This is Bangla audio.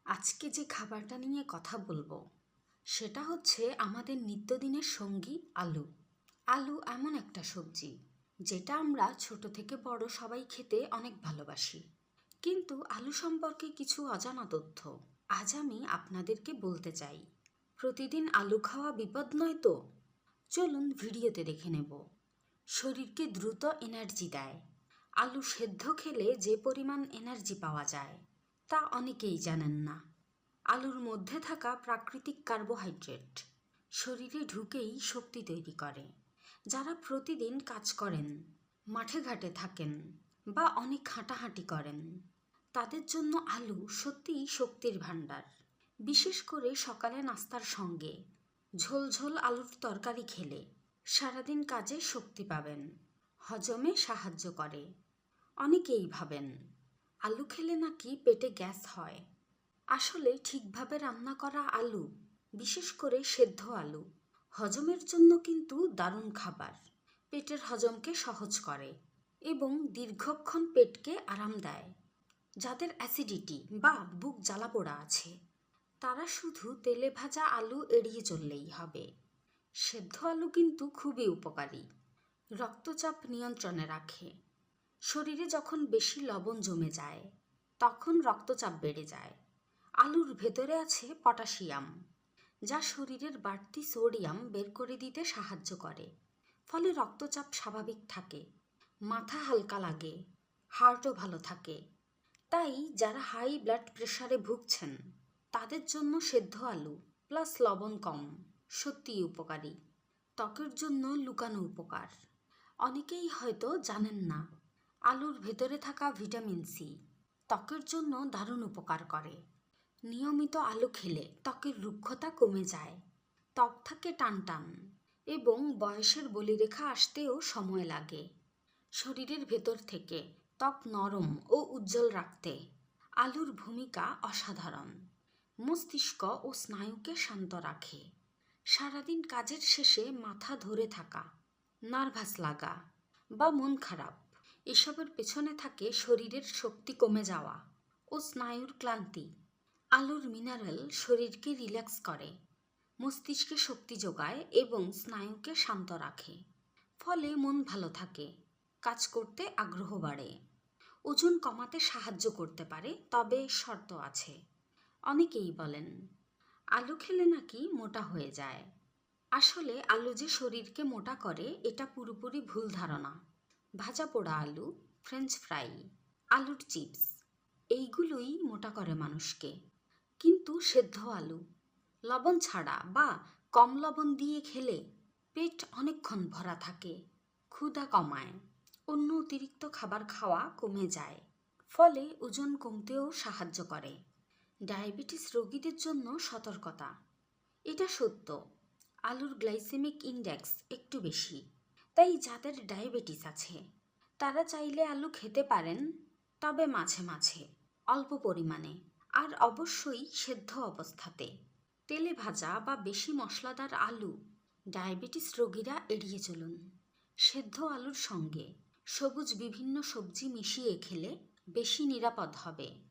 আজকে যে খাবারটা নিয়ে কথা বলবো সেটা হচ্ছে আমাদের নিত্যদিনের সঙ্গী আলু। আলু এমন একটা সবজি যেটা আমরা ছোট থেকে বড় সবাই খেতে অনেক ভালোবাসি। কিন্তু আলু সম্পর্কে কিছু অজানা তথ্য আজ আমি আপনাদেরকে বলতে চাই। প্রতিদিন আলু খাওয়া বিপদ নয় তো? চলুন ভিডিওতে দেখে নেব। শরীরকে দ্রুত এনার্জি দেয়। আলু সেদ্ধ খেলে যে পরিমাণ এনার্জি পাওয়া যায় তা অনেকেই জানেন না। আলুর মধ্যে থাকা প্রাকৃতিক কার্বোহাইড্রেট শরীরে ঢুকেই শক্তি তৈরি করে। যারা প্রতিদিন কাজ করেন, মাঠে ঘাটে থাকেন বা অনেক হাঁটাহাঁটি করেন, তাদের জন্য আলু সত্যিই শক্তির ভাণ্ডার। বিশেষ করে সকালে নাস্তার সঙ্গে ঝোল ঝোল আলুর তরকারি খেলে সারাদিন কাজে শক্তি পাবেন। হজমে সাহায্য করে। অনেকেই ভাবেন আলু খেলে নাকি পেটে গ্যাস হয়। আসলে ঠিকভাবে রান্না করা আলু, বিশেষ করে সেদ্ধ আলু, হজমের জন্য কিন্তু দারুণ খাবার। পেটের হজমকে সহজ করে এবং দীর্ঘক্ষণ পেটকে আরাম দেয়। যাদের অ্যাসিডিটি বা বুক জ্বালাপোড়া আছে তারা শুধু তেলে ভাজা আলু এড়িয়ে চললেই হবে। সেদ্ধ আলু কিন্তু খুবই উপকারী। রক্তচাপ নিয়ন্ত্রণে রাখে। শরীরে যখন বেশি লবণ জমে যায় তখন রক্তচাপ বেড়ে যায়। আলুর ভেতরে আছে পটাশিয়াম, যা শরীরের বাড়তি সোডিয়াম বের করে দিতে সাহায্য করে। ফলে রক্তচাপ স্বাভাবিক থাকে, মাথা হালকা লাগে, হার্টও ভালো থাকে। তাই যারা হাই ব্লাড প্রেশারে ভুগছেন তাদের জন্য সেদ্ধ আলু প্লাস লবণ কম সত্যিই উপকারী। ত্বকের জন্য লুকানো উপকার অনেকেই হয়তো জানেন না, আলুর ভেতরে থাকা ভিটামিন সি ত্বকের জন্য দারুণ উপকার করে। নিয়মিত আলু খেলে ত্বকের রুক্ষতা কমে যায়, ত্বক থাকে টানটান এবং বয়সের বলিরেখা আসতেও সময় লাগে। শরীরের ভেতর থেকে ত্বক নরম ও উজ্জ্বল রাখতে আলুর ভূমিকা অসাধারণ। মস্তিষ্ক ও স্নায়ুকে শান্ত রাখে। সারাদিন কাজের শেষে মাথা ধরে থাকা, নার্ভাস লাগা বা মন খারাপ, এসবের পেছনে থাকে শরীরের শক্তি কমে যাওয়া ও স্নায়ুর ক্লান্তি। আলুর মিনারেল শরীরকে রিল্যাক্স করে, মস্তিষ্কে শক্তি যোগায় এবং স্নায়ুকে শান্ত রাখে। ফলে মন ভালো থাকে, কাজ করতে আগ্রহ বাড়ে। ওজন কমাতে সাহায্য করতে পারে, তবে শর্ত আছে। অনেকেই বলেন আলু খেলে নাকি মোটা হয়ে যায়। আসলে আলু যে শরীরকে মোটা করে এটা পুরোপুরি ভুল ধারণা। ভাজা পোড়া আলু, ফ্রেঞ্চ ফ্রাই, আলুর চিপস এইগুলোই মোটা করে মানুষকে। কিন্তু সেদ্ধ আলু লবণ ছাড়া বা কম লবণ দিয়ে খেলে পেট অনেকক্ষণ ভরা থাকে, ক্ষুধা কমায়, অন্য অতিরিক্ত খাবার খাওয়া কমে যায়। ফলে ওজন কমতেও সাহায্য করে। ডায়াবেটিস রোগীদের জন্য সতর্কতা। এটা সত্য, আলুর গ্লাইসেমিক ইন্ডেক্স একটু বেশি। তাই যাদের ডায়াবেটিস আছে তারা চাইলে আলু খেতে পারেন, তবে মাঝে মাঝে অল্প পরিমাণে, আর অবশ্যই সেদ্ধ অবস্থাতে। তেলে ভাজা বা বেশি মশলাদার আলু ডায়াবেটিস রোগীরা এড়িয়ে চলুন। সেদ্ধ আলুর সঙ্গে সবুজ বিভিন্ন সবজি মিশিয়ে খেলে বেশি নিরাপদ হবে।